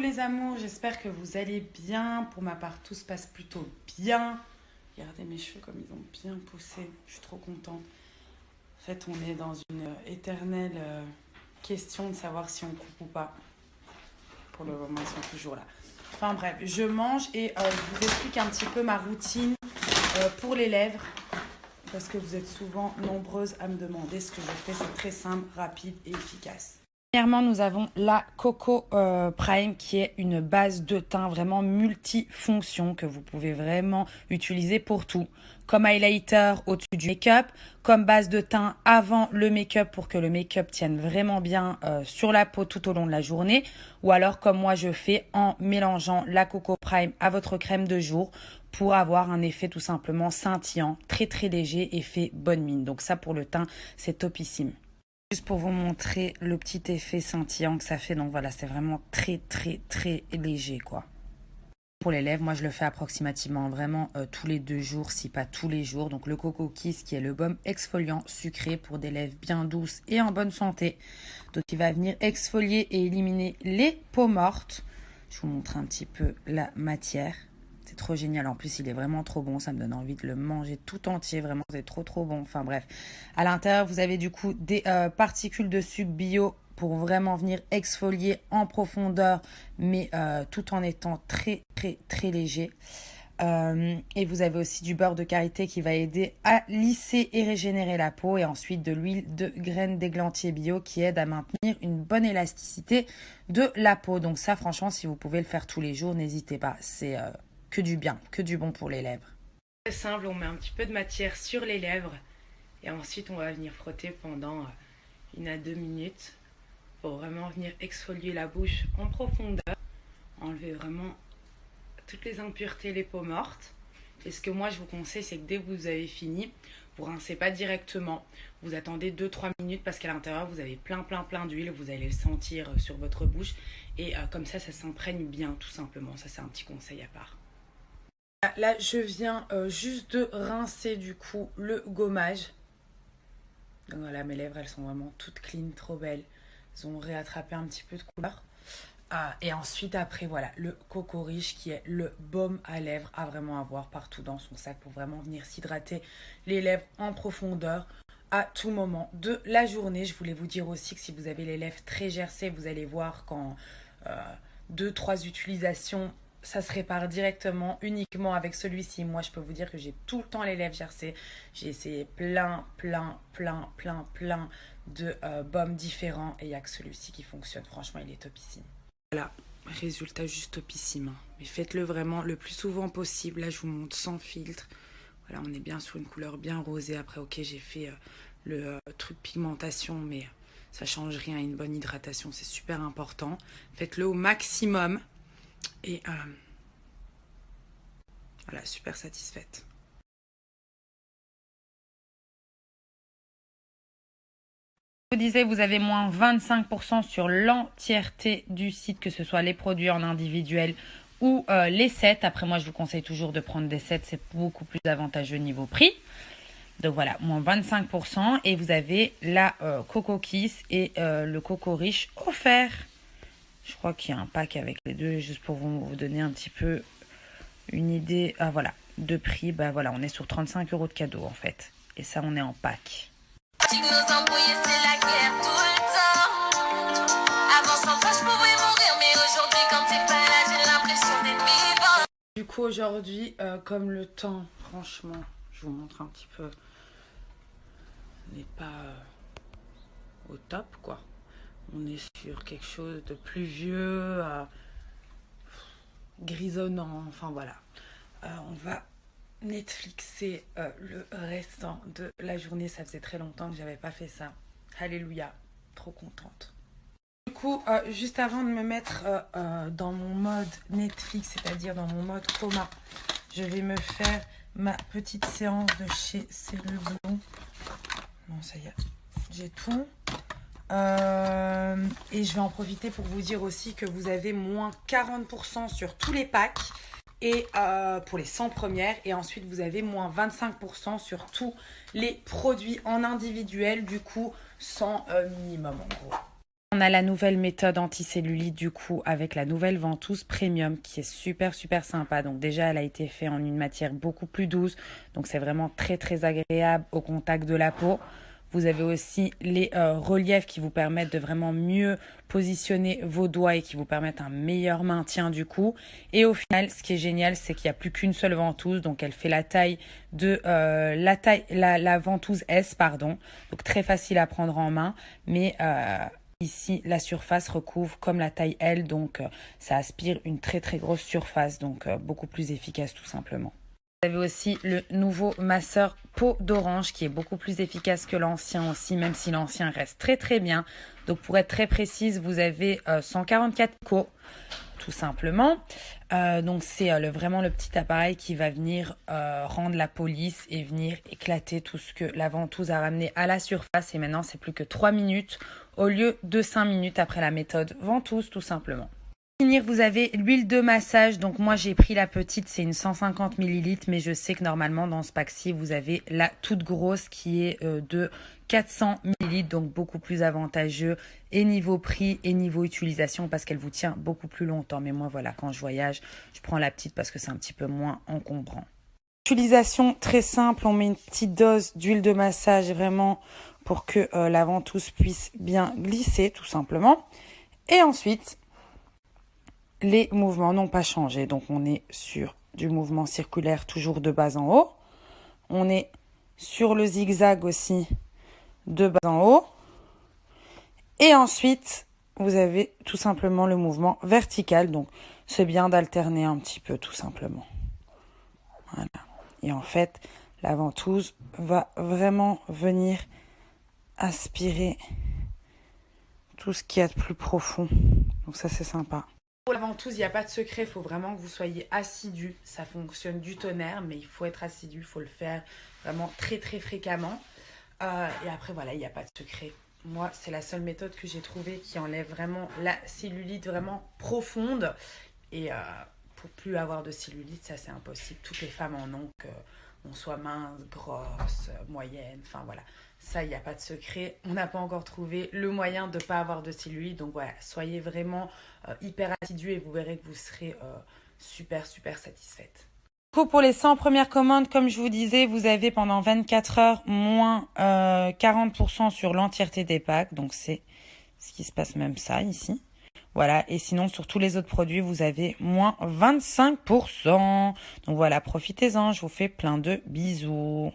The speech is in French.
les amours, j'espère que vous allez bien. Pour ma part, tout se passe plutôt bien. Regardez mes cheveux comme ils ont bien poussé. Je suis trop contente. En fait, on est dans une éternelle question de savoir si on coupe ou pas. Pour le moment, ils sont toujours là. Enfin bref, je mange et je vous explique un petit peu ma routine pour les lèvres. Parce que vous êtes souvent nombreuses à me demander ce que je fais. C'est très simple, rapide et efficace. Premièrement, nous avons la Coco Prime qui est une base de teint vraiment multifonction que vous pouvez vraiment utiliser pour tout. Comme highlighter au-dessus du make-up, comme base de teint avant le make-up pour que le make-up tienne vraiment bien sur la peau tout au long de la journée. Ou alors comme moi je fais en mélangeant la Coco Prime à votre crème de jour pour avoir un effet tout simplement scintillant, très très léger, effet bonne mine. Donc ça pour le teint, c'est topissime. Juste pour vous montrer le petit effet scintillant que ça fait. Donc voilà, c'est vraiment très très très léger quoi. Pour les lèvres, moi je le fais approximativement vraiment tous les 2 jours, si pas tous les jours. Donc le Coco Kiss qui est le baume exfoliant sucré pour des lèvres bien douces et en bonne santé. Donc il va venir exfolier et éliminer les peaux mortes. Je vous montre un petit peu la matière. C'est trop génial. En plus, il est vraiment trop bon. Ça me donne envie de le manger tout entier. Vraiment, c'est trop, trop bon. Enfin, bref. À l'intérieur, vous avez du coup des particules de sucre bio pour vraiment venir exfolier en profondeur, mais tout en étant très, très, très léger. Et vous avez aussi du beurre de karité qui va aider à lisser et régénérer la peau. Et ensuite, de l'huile de graines d'églantier bio qui aide à maintenir une bonne élasticité de la peau. Donc ça, franchement, si vous pouvez le faire tous les jours, n'hésitez pas. C'est... que du bien, que du bon pour les lèvres. C'est simple, on met un petit peu de matière sur les lèvres et ensuite on va venir frotter pendant 1 à 2 minutes pour vraiment venir exfolier la bouche en profondeur, enlever vraiment toutes les impuretés, les peaux mortes. Et ce que moi je vous conseille, c'est que dès que vous avez fini, vous rincez pas directement, vous attendez 2-3 minutes parce qu'à l'intérieur vous avez plein d'huile, vous allez le sentir sur votre bouche et comme ça s'imprègne bien tout simplement. Ça c'est un petit conseil à part. Là, je viens juste de rincer du coup le gommage. Donc voilà, mes lèvres, elles sont vraiment toutes clean, trop belles. Elles ont réattrapé un petit peu de couleur. Et ensuite, après, voilà, le Coco Riche qui est le baume à lèvres à vraiment avoir partout dans son sac pour vraiment venir s'hydrater les lèvres en profondeur à tout moment de la journée. Je voulais vous dire aussi que si vous avez les lèvres très gercées, vous allez voir qu'en 2-3 utilisations, ça se répare directement, uniquement avec celui-ci. Moi, je peux vous dire que j'ai tout le temps les lèvres gercées. J'ai essayé plein de baumes différents. Et il n'y a que celui-ci qui fonctionne. Franchement, il est topissime. Voilà, résultat juste topissime. Mais faites-le vraiment le plus souvent possible. Là, je vous montre sans filtre. Voilà, on est bien sur une couleur bien rosée. Après, ok, j'ai fait le truc pigmentation, mais ça change rien. Une bonne hydratation, c'est super important. Faites-le au maximum. Et voilà, super satisfaite. Je vous disais, vous avez moins 25% sur l'entièreté du site, que ce soit les produits en individuel ou les sets. Après, moi, je vous conseille toujours de prendre des sets, c'est beaucoup plus avantageux niveau prix. Donc voilà, moins 25%. Et vous avez la Coco Kiss et le Coco Riche offert. Je crois qu'il y a un pack avec les deux, juste pour vous donner un petit peu une idée. Ah voilà, de prix, bah voilà, on est sur 35 € de cadeau en fait. Et ça, on est en pack. Tu nous embrouilles, c'est la guerre tout le temps. Avant sans toi, je pouvais mourir, mais aujourd'hui, quand t'es pas là, j'ai l'impression d'être vivant. Du coup, aujourd'hui, comme le temps, franchement, je vous montre un petit peu, n'est pas au top, quoi. On est sur quelque chose de pluvieux, grisonnant, enfin voilà. On va Netflixer le restant de la journée. Ça faisait très longtemps que j'avais pas fait ça. Alléluia, trop contente. Du coup, juste avant de me mettre dans mon mode Netflix, c'est-à-dire dans mon mode coma, je vais me faire ma petite séance de chez Cellule Blue. Bon, ça y est, j'ai tout. Et je vais en profiter pour vous dire aussi que vous avez moins 40% sur tous les packs et pour les 100 premières, et ensuite vous avez moins 25% sur tous les produits en individuel, du coup 100 minimum en gros. On a la nouvelle méthode anticellulite du coup avec la nouvelle ventouse premium qui est super sympa. Donc déjà elle a été faite en une matière beaucoup plus douce. Donc c'est vraiment très agréable au contact de la peau. Vous avez aussi les reliefs qui vous permettent de vraiment mieux positionner vos doigts et qui vous permettent un meilleur maintien du coup. Et au final, ce qui est génial, c'est qu'il n'y a plus qu'une seule ventouse. Donc, elle fait la taille de la ventouse S, pardon. Donc, très facile à prendre en main. Mais ici, la surface recouvre comme la taille L. Donc, ça aspire une très grosse surface. Donc, beaucoup plus efficace tout simplement. Vous avez aussi le nouveau masseur peau d'orange qui est beaucoup plus efficace que l'ancien aussi, même si l'ancien reste très bien. Donc pour être très précise, vous avez 144 co, tout simplement. Donc c'est vraiment le petit appareil qui va venir rendre la peau lisse et venir éclater tout ce que la ventouse a ramené à la surface. Et maintenant, c'est plus que 3 minutes au lieu de 5 minutes après la méthode ventouse, tout simplement. Vous avez l'huile de massage. Donc moi j'ai pris la petite, c'est une 150 ml, mais je sais que normalement dans ce pack-ci vous avez la toute grosse qui est de 400 ml, donc beaucoup plus avantageux et niveau prix et niveau utilisation parce qu'elle vous tient beaucoup plus longtemps. Mais moi voilà, quand je voyage, je prends la petite parce que c'est un petit peu moins encombrant. Utilisation très simple, on met une petite dose d'huile de massage vraiment pour que la ventouse puisse bien glisser tout simplement. Et ensuite, les mouvements n'ont pas changé. Donc, on est sur du mouvement circulaire toujours de bas en haut. On est sur le zigzag aussi de bas en haut. Et ensuite, vous avez tout simplement le mouvement vertical. Donc, c'est bien d'alterner un petit peu tout simplement. Voilà. Et en fait, la ventouse va vraiment venir aspirer tout ce qu'il y a de plus profond. Donc ça, c'est sympa. Pour la ventouse, il n'y a pas de secret, il faut vraiment que vous soyez assidu. Ça fonctionne du tonnerre, mais il faut être assidu, il faut le faire vraiment très fréquemment. Et après, voilà, il n'y a pas de secret. Moi, c'est la seule méthode que j'ai trouvée qui enlève vraiment la cellulite vraiment profonde. Et pour plus avoir de cellulite, ça c'est impossible. Toutes les femmes en ont, qu'on soit mince, grosse, moyenne, enfin voilà. Ça, il n'y a pas de secret. On n'a pas encore trouvé le moyen de ne pas avoir de cellulite. Donc voilà, soyez vraiment hyper assidus et vous verrez que vous serez super satisfaite. Pour les 100 premières commandes, comme je vous disais, vous avez pendant 24 heures moins 40% sur l'entièreté des packs. Donc c'est ce qui se passe même ça ici. Voilà, et sinon sur tous les autres produits, vous avez moins 25%. Donc voilà, profitez-en, je vous fais plein de bisous.